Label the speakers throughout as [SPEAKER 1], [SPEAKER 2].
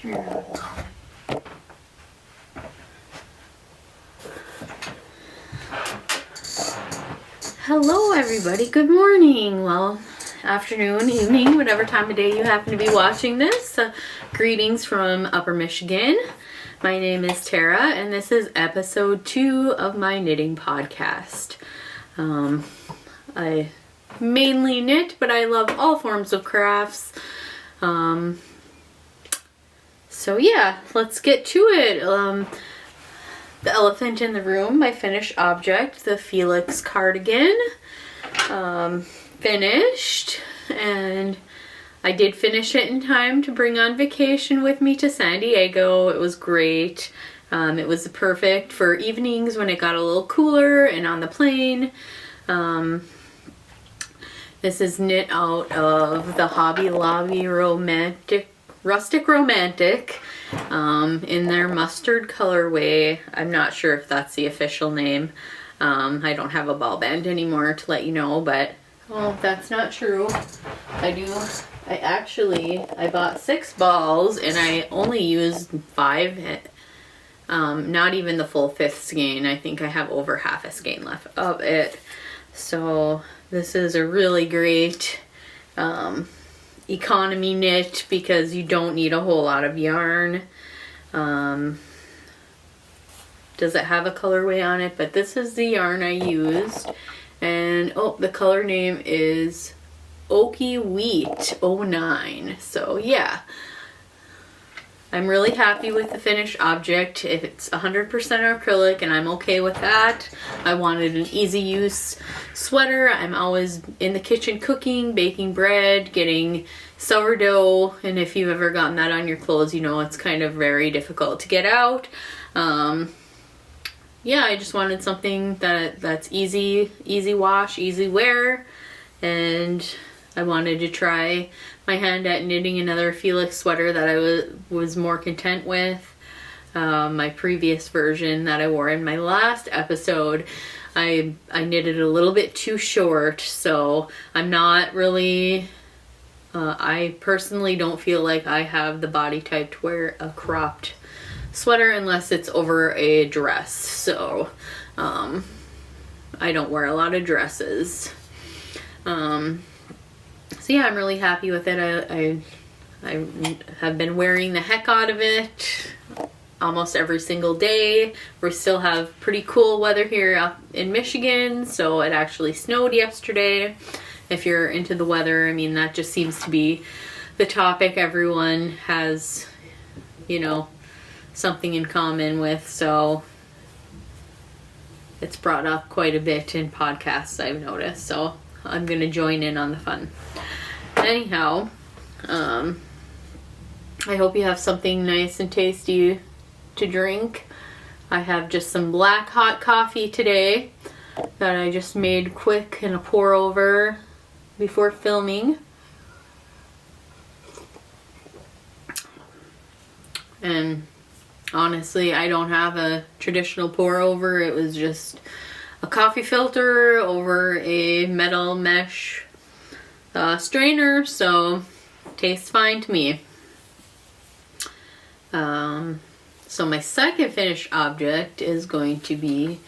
[SPEAKER 1] Yeah. Hello everybody, good morning, well, afternoon, evening, whatever time of day you happen to be watching this. Greetings from Upper Michigan. My name is Tara and this is episode 2 of my knitting podcast. I mainly knit, but I love all forms of crafts. So yeah, let's get to it. The Elephant in the Room, my finished object, the Felix cardigan, finished, and I did finish it in time to bring on vacation with me to San Diego. It was great. It was perfect for evenings when it got a little cooler and on the plane. This is knit out of the Hobby Lobby Rustic Romantic in their mustard colorway. I'm not sure if that's the official name. I don't have a ball band anymore to let you know, but that's not true. I bought 6 balls and I only used 5, not even the full 5th skein. I think I have over half a skein left of it. So this is a really great economy knit because you don't need a whole lot of yarn. Does it have a colorway on it? But this is the yarn I used, and the color name is Oaky Wheat 09. So yeah, I'm really happy with the finished object. If it's 100% acrylic, and I'm okay with that. I wanted an easy use sweater. I'm always in the kitchen cooking, baking bread, getting sourdough, and if you've ever gotten that on your clothes, you know it's kind of very difficult to get out. Yeah, I just wanted something that's easy wash, easy wear, and I wanted to try my hand at knitting another Felix sweater that I was more content with. My previous version that I wore in my last episode, I knitted a little bit too short, so I'm not really, I personally don't feel like I have the body type to wear a cropped sweater unless it's over a dress. So I don't wear a lot of dresses. So yeah, I'm really happy with it. I have been wearing the heck out of it almost every single day. We still have pretty cool weather here up in Michigan, so it actually snowed yesterday. If you're into the weather, I mean, that just seems to be the topic everyone has, something in common with, so it's brought up quite a bit in podcasts, I've noticed, so I'm gonna join in on the fun. Anyhow, I hope you have something nice and tasty to drink. I have just some black hot coffee today that I just made quick in a pour over before filming. And honestly, I don't have a traditional pour over. It was just a coffee filter over a metal mesh strainer, so tastes fine to me. So my second finished object is going to be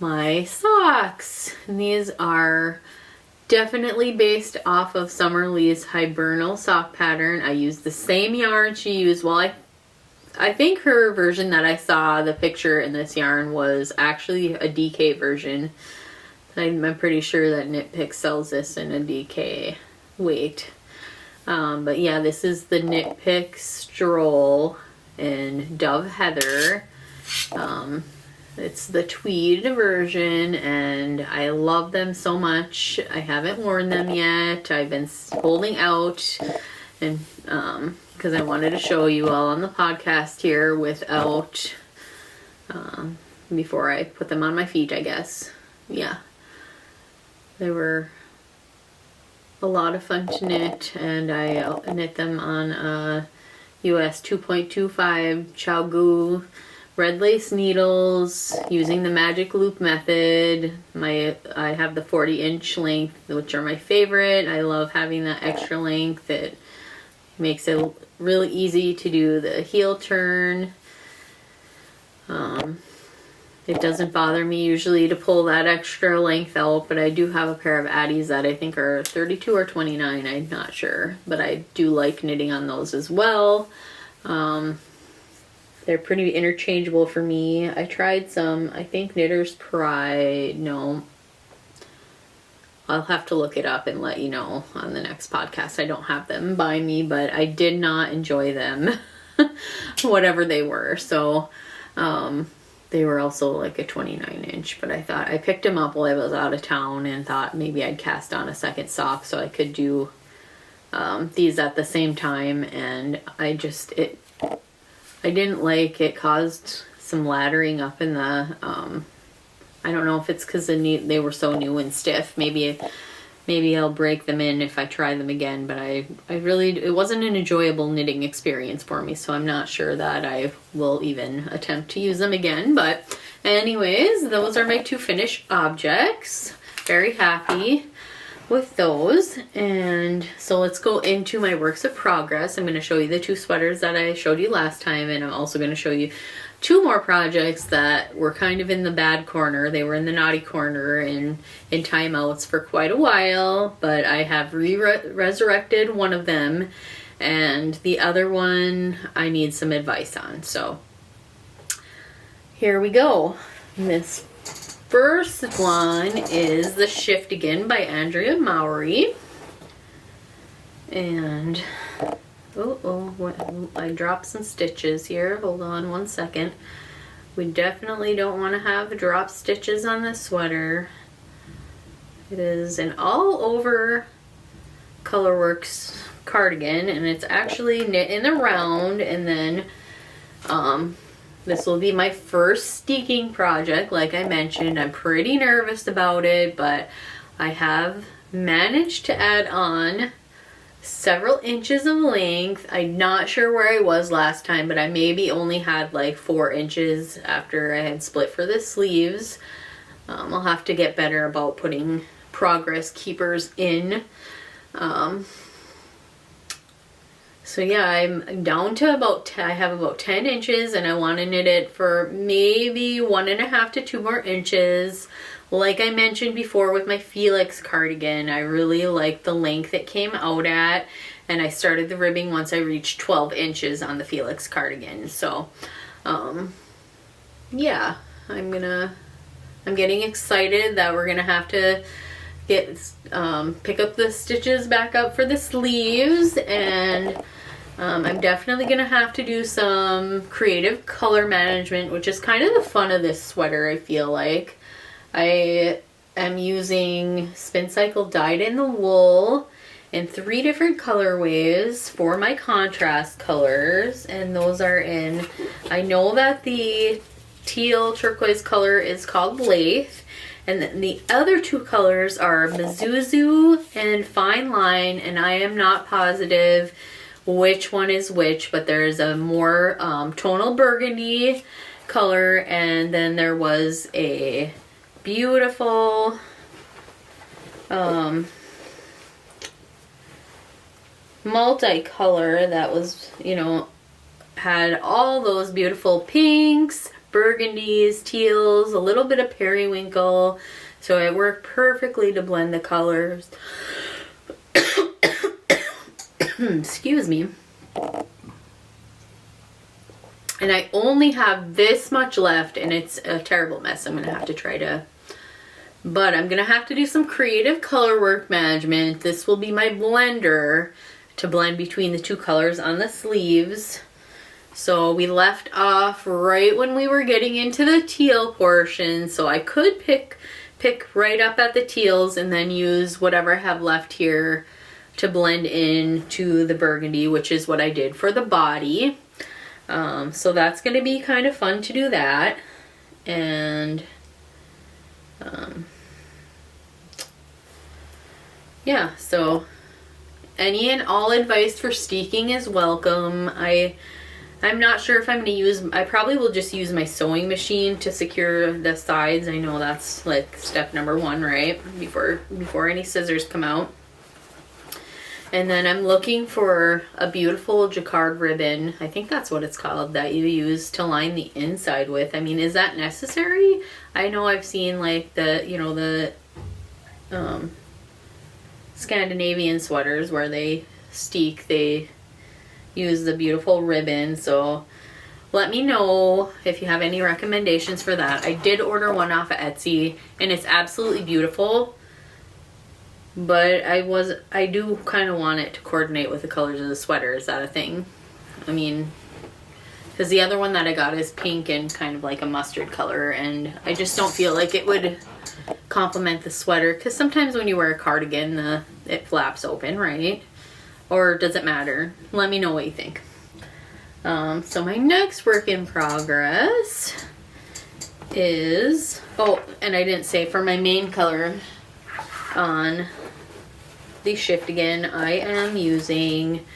[SPEAKER 1] my socks. And these are definitely based off of Summer Lee's Hibernal sock pattern. I used the same yarn she used. Well, I think her version that I saw, the picture in this yarn, was actually a DK version. I'm pretty sure that Knit Pick sells this in a DK weight. But yeah, this is the Knit Pick Stroll in Dove Heather. It's the tweed version, and I love them so much. I haven't worn them yet. I've been holding out, and because I wanted to show you all on the podcast here without, before I put them on my feet, I guess. Yeah. They were a lot of fun to knit, and I knit them on a US 2.25 ChiaoGoo red lace needles using the magic loop method. I have the 40-inch length, which are my favorite. I love having that extra length. It makes it really easy to do the heel turn. It doesn't bother me usually to pull that extra length out, but I do have a pair of Addies that I think are 32 or 29, I'm not sure, but I do like knitting on those as well. They're pretty interchangeable for me. I tried some, I think Knitter's Pride, no, I'll have to look it up and let you know on the next podcast. I don't have them by me, but I did not enjoy them, whatever they were. So, they were also like a 29-inch, but I thought I picked them up while I was out of town and thought maybe I'd cast on a second sock so I could do these at the same time. And I didn't like it. Caused some laddering up in the I don't know if it's because they were so new and stiff. Maybe I'll break them in if I try them again, but it wasn't an enjoyable knitting experience for me, so I'm not sure that I will even attempt to use them again. But anyways, those are my 2 finished objects. Very happy with those. And so let's go into my works of progress. I'm going to show you the 2 sweaters that I showed you last time, and I'm also going to show you 2 more projects that were kind of in the bad corner. They were in the naughty corner and in timeouts for quite a while, but I have resurrected one of them, and the other one I need some advice on. So here we go. This first one is the Shift Again by Andrea Mowry. And I dropped some stitches here. Hold on one second. We definitely don't want to have drop stitches on this sweater. It is an all over Colorworks cardigan, and it's actually knit in the round. And then this will be my first steeking project. Like I mentioned, I'm pretty nervous about it, but I have managed to add on several inches of length. I'm not sure where I was last time, but I maybe only had like 4 inches after I had split for the sleeves. I'll have to get better about putting progress keepers in. So yeah, I'm down to I have about 10 inches, and I want to knit it for maybe 1.5 to 2 more inches. Like I mentioned before with my Felix cardigan, I really like the length it came out at, and I started the ribbing once I reached 12 inches on the Felix cardigan. So, yeah, I'm getting excited that we're gonna have to pick up the stitches back up for the sleeves, and I'm definitely gonna have to do some creative color management, which is kind of the fun of this sweater, I feel like. I am using Spin Cycle dyed in the wool in 3 different colorways for my contrast colors, and those are in, I know that the teal turquoise color is called Lathe, and then the other 2 colors are Mizuzu and Fine Line, and I am not positive which one is which, but there's a more tonal burgundy color, and then there was a beautiful multicolor that was, had all those beautiful pinks, burgundies, teals, a little bit of periwinkle, so it worked perfectly to blend the colors. Excuse me. And I only have this much left, and it's a terrible mess. I'm gonna have to but I'm gonna have to do some creative color work management. This will be my blender to blend between the 2 colors on the sleeves. So we left off right when we were getting into the teal portion, so I could pick right up at the teals and then use whatever I have left here to blend in to the burgundy, which is what I did for the body. So that's going to be kind of fun to do that. And yeah, so any and all advice for steeking is welcome. I'm not sure if I'm going to I probably will just use my sewing machine to secure the sides. I know that's like step number 1, right? Before any scissors come out. And then I'm looking for a beautiful jacquard ribbon. I think that's what it's called, that you use to line the inside with. I mean, is that necessary? I know I've seen like the, you know, the Scandinavian sweaters where they use the beautiful ribbon. So let me know if you have any recommendations for that. I did order one off of Etsy and it's absolutely beautiful. But I do kind of want it to coordinate with the colors of the sweater. Is that a thing? I mean, because the other one that I got is pink and kind of like a mustard color, and I just don't feel like it would complement the sweater. Because sometimes when you wear a cardigan, it flaps open, right? Or does it matter? Let me know what you think. So my next work in progress is, oh, and I didn't say, for my main color on the shift again, I am using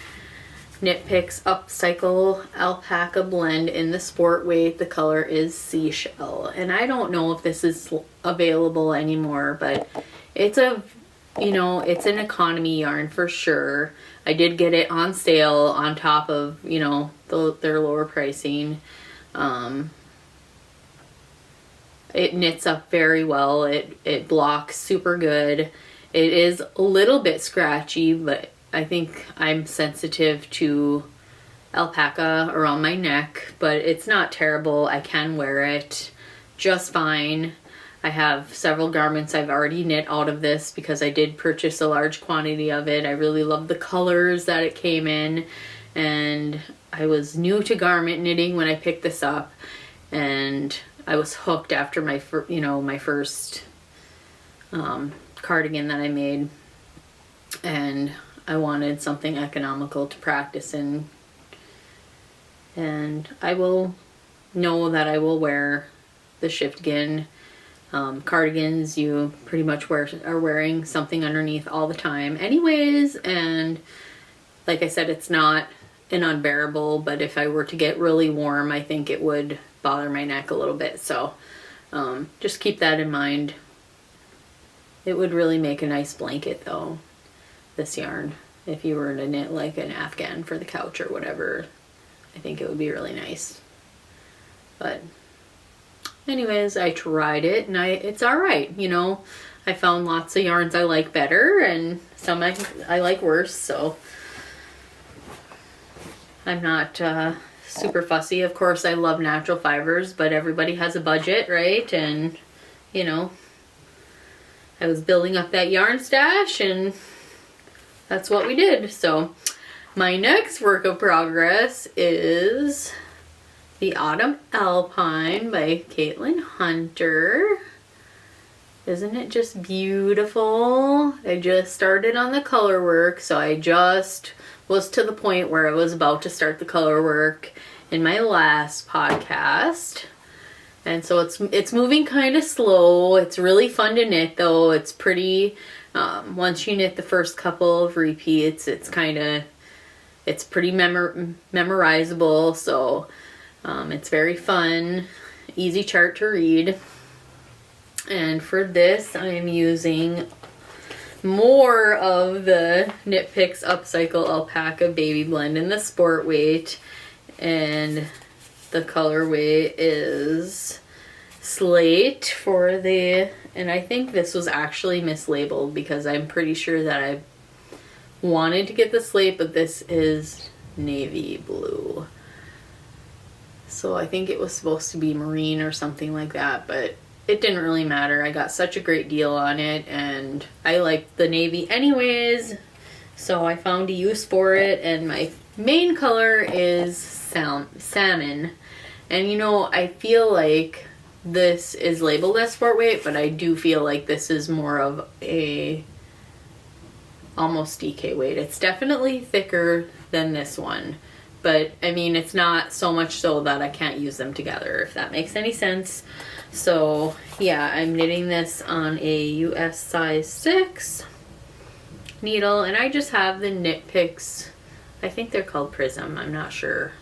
[SPEAKER 1] Knit Picks Upcycle Alpaca Blend in the sport weight. The color is Seashell, and I don't know if this is available anymore, but it's it's an economy yarn for sure. I did get it on sale on top of, their lower pricing. It knits up very well. It blocks super good. It is a little bit scratchy, but I think I'm sensitive to alpaca around my neck, but it's not terrible. I can wear it just fine. I have several garments I've already knit out of this because I did purchase a large quantity of it. I really love the colors that it came in, and I was new to garment knitting when I picked this up, and I was hooked after my first cardigan that I made, and I wanted something economical to practice in, and I will know that I will wear the Shiftgin cardigans. You pretty much are wearing something underneath all the time anyways, and like I said, it's not an unbearable, but if I were to get really warm, I think it would bother my neck a little bit. So just keep that in mind. It would really make a nice blanket though, this yarn. If you were to knit like an Afghan for the couch or whatever, I think it would be really nice. But anyways, I tried it and it's alright, I found lots of yarns I like better and some I like worse, so I'm not super fussy. Of course, I love natural fibers, but everybody has a budget, right? And, I was building up that yarn stash and that's what we did. So my next work of progress is the Autumn Alpine by Caitlin Hunter. Isn't it just beautiful? I just started on the color work, so I just was to the point where I was about to start the color work in my last podcast. And so it's moving kind of slow. It's really fun to knit though. It's pretty, once you knit the first couple of repeats, it's pretty memorizable. So it's very fun, easy chart to read. And for this, I'm using more of the Knit Picks Upcycle Alpaca Baby Blend in the sport weight, and the colorway is Slate and I think this was actually mislabeled because I'm pretty sure that I wanted to get the slate, but this is navy blue. So I think it was supposed to be marine or something like that, but it didn't really matter. I got such a great deal on it and I liked the navy anyways, so I found a use for it, and my main color is salmon. And I feel like this is labeled as sport weight, but I do feel like this is more of a almost DK weight. It's definitely thicker than this one, but I mean, it's not so much so that I can't use them together, if that makes any sense. So yeah, I'm knitting this on a US size 6 needle, and I just have the Knit Picks, I think they're called Prism, I'm not sure.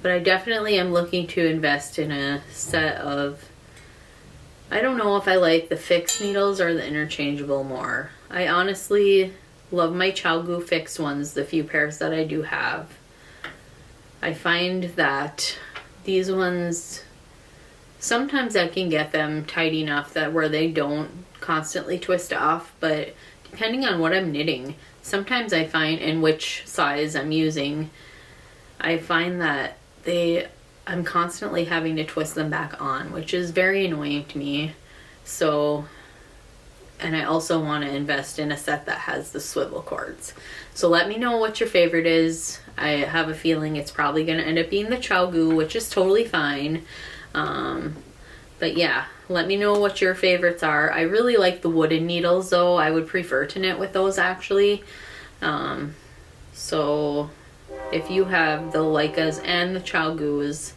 [SPEAKER 1] But I definitely am looking to invest in a set of, I don't know if I like the fixed needles or the interchangeable more. I honestly Love my ChowGoo Fix ones, the few pairs that I do have. I find that these ones, sometimes I can get them tight enough that where they don't constantly twist off, but depending on what I'm knitting, sometimes I find, and which size I'm using, I find that I'm constantly having to twist them back on, which is very annoying to me. So, and I also want to invest in a set that has the swivel cords. So let me know what your favorite is. I have a feeling it's probably going to end up being the ChowGoo, which is totally fine. But yeah, let me know what your favorites are. I really like the wooden needles though. I would prefer to knit with those actually. So if you have the Leicas and the ChowGoos,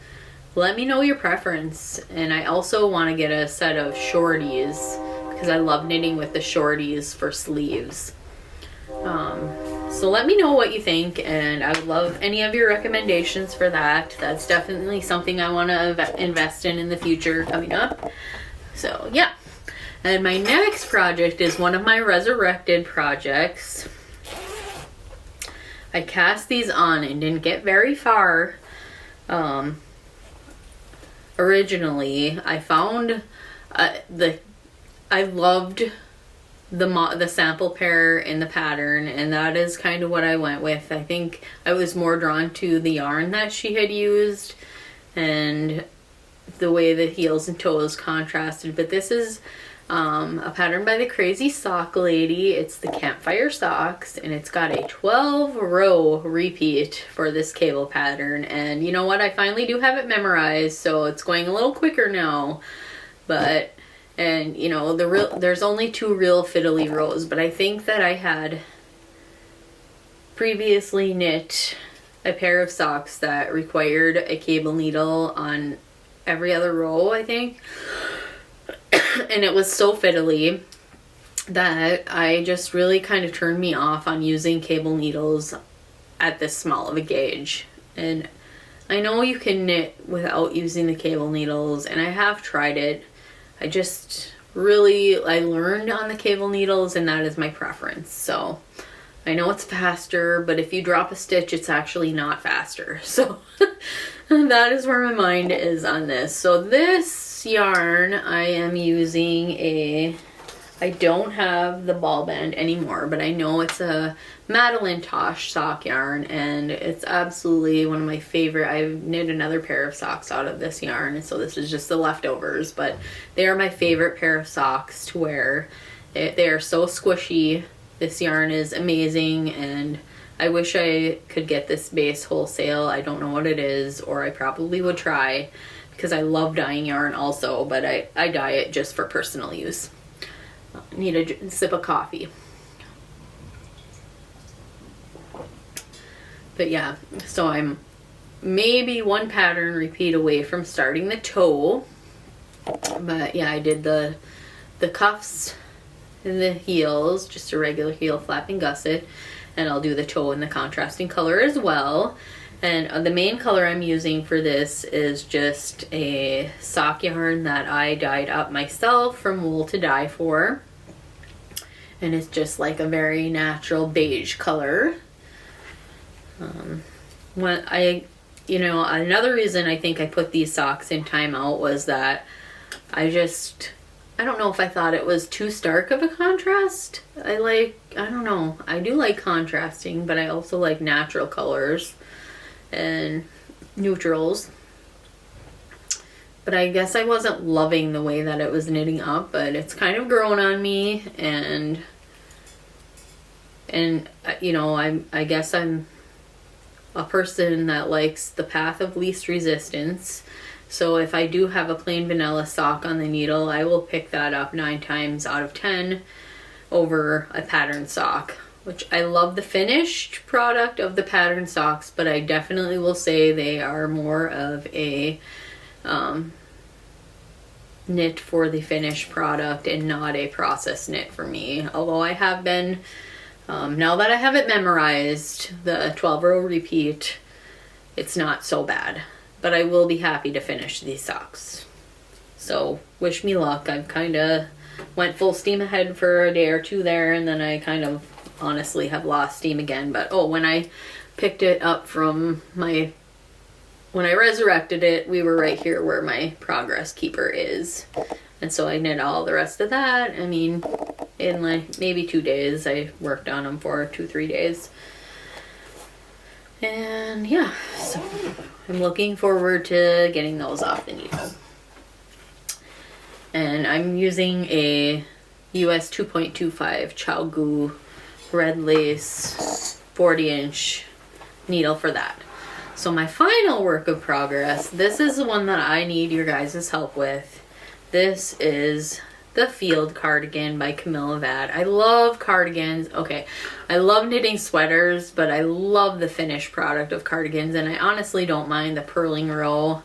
[SPEAKER 1] let me know your preference. And I also want to get a set of shorties because I love knitting with the shorties for sleeves. So let me know what you think, and I would love any of your recommendations for that. That's definitely something I want to invest in the future coming up. So yeah. And my next project is one of my resurrected projects. I cast these on and didn't get very far. Originally, I found I loved the sample pair in the pattern, and that is kind of what I went with. I think I was more drawn to the yarn that she had used and the way the heels and toes contrasted. But this is a pattern by the Crazy Sock Lady. It's the Campfire Socks, and it's got a 12-row repeat for this cable pattern. And you know what? I finally do have it memorized, so it's going a little quicker now. But and you know, there's only 2 real fiddly rows, but I think that I had previously knit a pair of socks that required a cable needle on every other row, I think. And it was so fiddly that I just really kind of turned me off on using cable needles at this small of a gauge. And I know you can knit without using the cable needles, and I have tried it. I learned on the cable needles, and that is my preference. So I know it's faster, but if you drop a stitch, it's actually not faster. So that is where my mind is on this. So this yarn, I am using I don't have the ball band anymore, but I know it's a Madeline Tosh sock yarn, and it's absolutely one of my favorite. I've knit another pair of socks out of this yarn, and so this is just the leftovers, but they are my favorite pair of socks to wear. They are so squishy. This yarn is amazing, and I wish I could get this base wholesale. I don't know what it is, or I probably would try, because I love dyeing yarn also, but I dye it just for personal use. Need a sip of coffee. But yeah, so I'm maybe one pattern repeat away from starting the toe. But yeah, I did the cuffs and the heels, just a regular heel flap and gusset, and I'll do the toe in the contrasting color as well. And the main color I'm using for this is just a sock yarn that I dyed up myself from Wool to Dye For. And it's just like a very natural beige color. Another reason I think I put these socks in timeout was that I don't know if I thought it was too stark of a contrast. I don't know. I do like contrasting, but I also like natural colors and neutrals. But I guess I wasn't loving the way that it was knitting up, but it's kind of grown on me, and I guess I'm a person that likes the path of least resistance. So if I do have a plain vanilla sock on the needle, I will pick that up 9 times out of 10 over a pattern sock, which I love the finished product of the pattern socks, but I definitely will say they are more of a knit for the finished product and not a process knit for me. Although I have been, now that I have it memorized, the 12-row repeat, it's not so bad. But I will be happy to finish these socks. So wish me luck. I've kind of went full steam ahead for a day or two there, and then I kind of honestly have lost steam again. But oh, when I picked it up from when I resurrected it, we were right here where my progress keeper is. And so I knit all the rest of that. I mean, in like maybe 2 days. I worked on them for 2-3 days. And yeah, so I'm looking forward to getting those off the needle. And I'm using a US 2.25 ChiaoGoo red lace 40-inch needle for that. So my final work of progress, this is the one that I need your guys' help with. This is the Field Cardigan by Camilla Vad. I love cardigans. Okay, I love knitting sweaters, but I love the finished product of cardigans, and I honestly don't mind the purling row.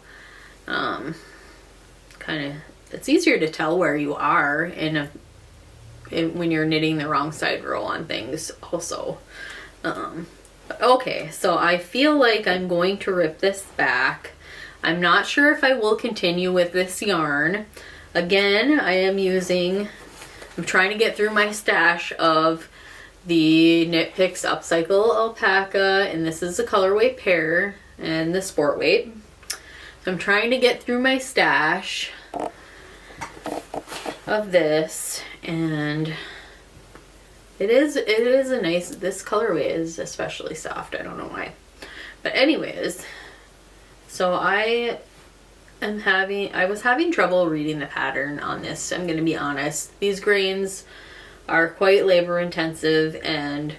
[SPEAKER 1] It's easier to tell where you are when you're knitting the wrong side row on things also. Okay, so I feel like I'm going to rip this back. I'm not sure if I will continue with this yarn. Again, I'm trying to get through my stash of the Knit Picks Upcycle Alpaca, and this is the colorway pear and the sport weight. So I'm trying to get through my stash of this, and it is a nice, this colorway is especially soft. I don't know why. But anyways, so I was having trouble reading the pattern on this. I'm going to be honest. These grains are quite labor intensive, and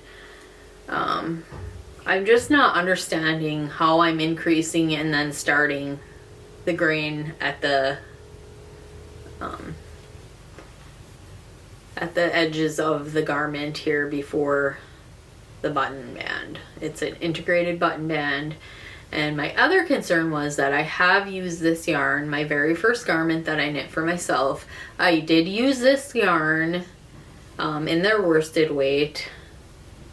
[SPEAKER 1] I'm just not understanding how I'm increasing and then starting the grain at the edges of the garment here before the button band. It's an integrated button band. And my other concern was that I have used this yarn, my very first garment that I knit for myself. I did use this yarn in their worsted weight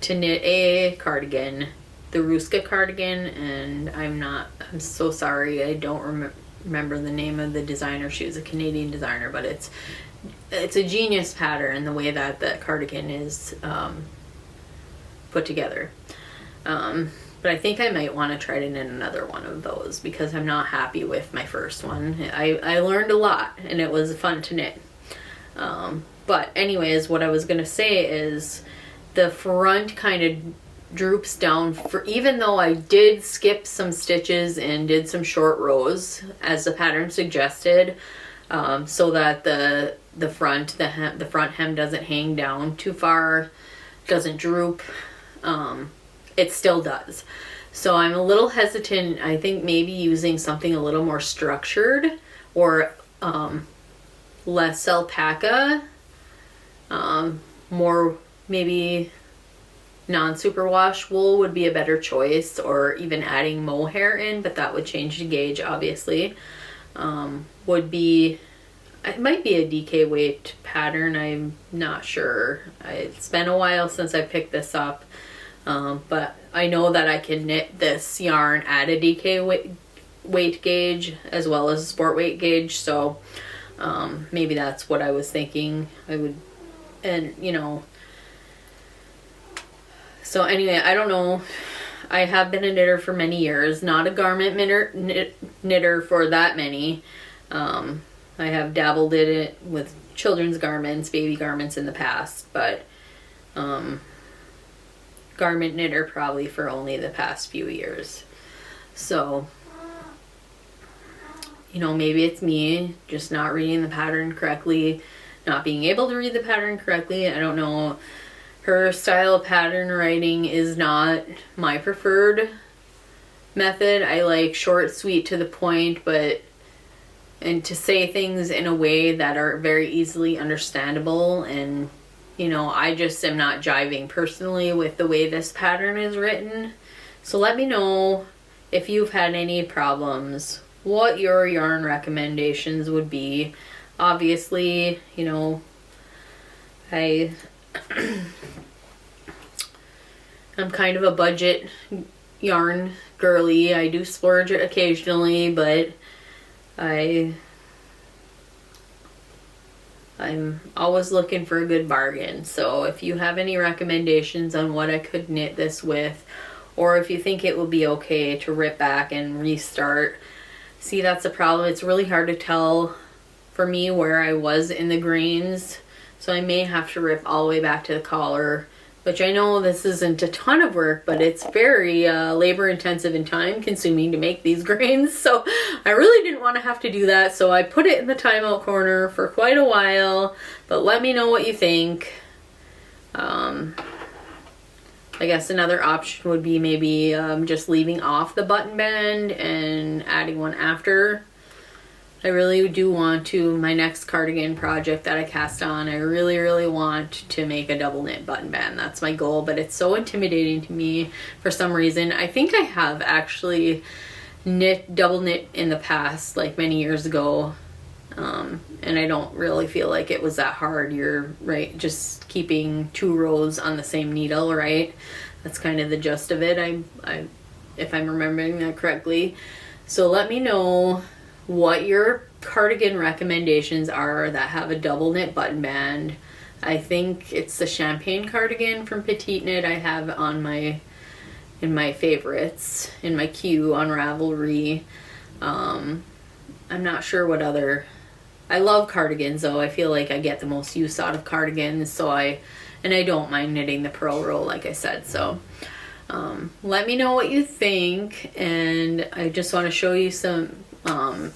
[SPEAKER 1] to knit a cardigan, the Ruska cardigan, and I'm so sorry, I don't remember the name of the designer. She was a Canadian designer, but it's a genius pattern, the way that the cardigan is put together. But I think I might want to try to knit another one of those because I'm not happy with my first one. I learned a lot and it was fun to knit. But anyways, what I was going to say is the front kind of droops down, even though I did skip some stitches and did some short rows as the pattern suggested, so that the front hem doesn't hang down too far, doesn't droop. It still does. So I'm a little hesitant. I think maybe using something a little more structured or less alpaca, more maybe non-superwash wool would be a better choice, or even adding mohair in, but that would change the gauge obviously. It might be a DK weight pattern, I'm not sure. It's been a while since I picked this up. But I know that I can knit this yarn at a DK weight gauge as well as a sport weight gauge, so maybe that's what I was thinking. So anyway, I don't know. I have been a knitter for many years, not a garment knitter for that many. I have dabbled in it with children's garments, baby garments in the past, but garment knitter probably for only the past few years. So, maybe it's me just not reading the pattern correctly, not being able to read the pattern correctly. I don't know. Her style of pattern writing is not my preferred method. I like short, sweet, to the point, and to say things in a way that are very easily understandable, and I just am not jiving personally with the way this pattern is written. So let me know if you've had any problems, what your yarn recommendations would be. Obviously, I'm kind of a budget yarn girly. I do splurge occasionally, but I'm always looking for a good bargain. So if you have any recommendations on what I could knit this with, or if you think it will be okay to rip back and restart. See, that's the problem. It's really hard to tell for me where I was in the grains. So I may have to rip all the way back to the collar, which I know this isn't a ton of work, but it's very labor intensive and time consuming to make these grains. So I really didn't want to have to do that. So I put it in the timeout corner for quite a while, but let me know what you think. I guess another option would be maybe just leaving off the button band and adding one after. I really do want to, my next cardigan project that I cast on, I really want to make a double knit button band. That's my goal, but it's so intimidating to me for some reason. I think I have actually double knit in the past, like many years ago. And I don't really feel like it was that hard. You're right, just keeping 2 rows on the same needle, right? That's kind of the gist of it. If I'm remembering that correctly. So let me know what your cardigan recommendations are that have a double knit button band. I think it's the champagne cardigan from Petite Knit I have on in my favorites, in my queue on Ravelry. I'm not sure what other. I love cardigans though. I feel like I get the most use out of cardigans, so I don't mind knitting the purl row like I said. So let me know what you think, and I just want to show you some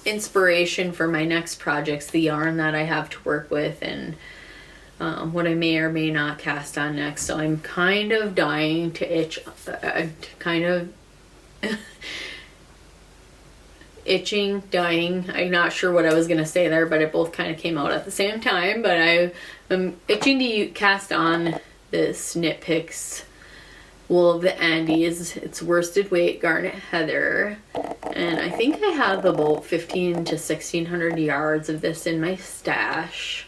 [SPEAKER 1] inspiration for my next projects, the yarn that I have to work with, and what I may or may not cast on next. So I'm kind of dying to dying. I'm not sure what I was gonna say there, but it both kind of came out at the same time. But I'm itching to cast on this Knit Picks Wool of the Andes. It's worsted weight garnet heather, and I think I have about 15 to 1600 yards of this in my stash.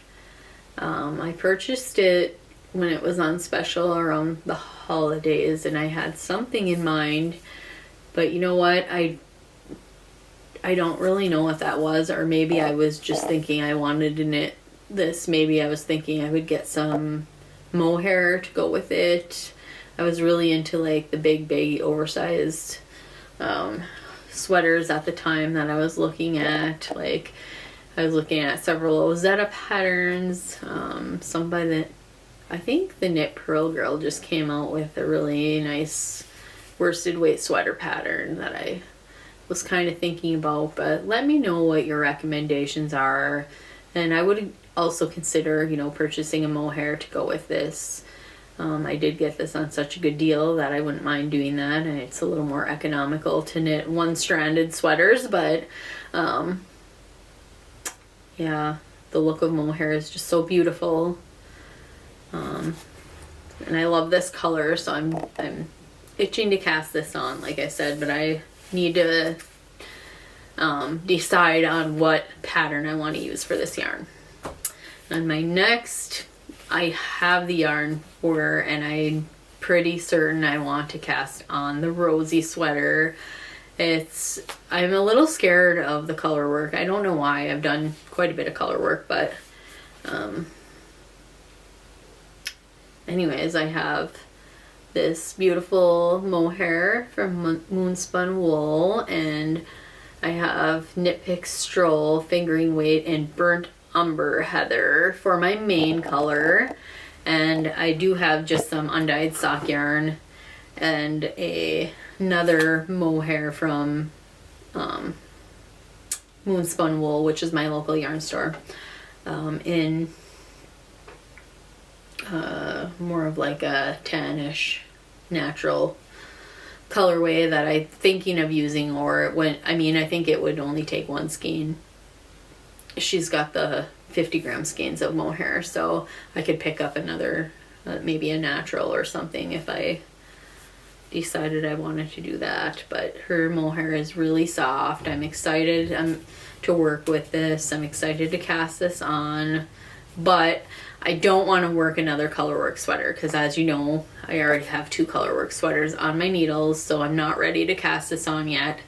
[SPEAKER 1] I purchased it when it was on special around the holidays, and I had something in mind, but you know what, I don't really know what that was, or maybe I was just thinking I wanted to knit this. Maybe I was thinking I would get some mohair to go with it. I was really into like the big baggy oversized sweaters at the time that I was looking at. Like I was looking at several Ozetta patterns. Some by the, I think the Knit Pearl Girl just came out with a really nice worsted weight sweater pattern that I was kind of thinking about. But let me know what your recommendations are, and I would also consider, you know, purchasing a mohair to go with this. I did get this on such a good deal that I wouldn't mind doing that, and it's a little more economical to knit one-stranded sweaters, but yeah, the look of mohair is just so beautiful, and I love this color, so I'm itching to cast this on, like I said, but I need to decide on what pattern I want to use for this yarn. And my next, I have the yarn for, and I'm pretty certain I want to cast on the Rosy sweater. I'm a little scared of the color work. I don't know why. I've done quite a bit of color work, but anyways, I have this beautiful mohair from Moonspun Wool, and I have Knit Picks Stroll fingering weight and burnt umber heather for my main color, and I do have just some undyed sock yarn and another mohair from Moonspun Wool, which is my local yarn store, in more of like a tannish natural colorway that I'm thinking of using, or I think it would only take one skein. She's got the 50 gram skeins of mohair, so I could pick up another, maybe a natural or something if I decided I wanted to do that. But her mohair is really soft. I'm excited to work with this. I'm excited to cast this on, but I don't want to work another colorwork sweater because, as you know, I already have 2 colorwork sweaters on my needles, so I'm not ready to cast this on yet.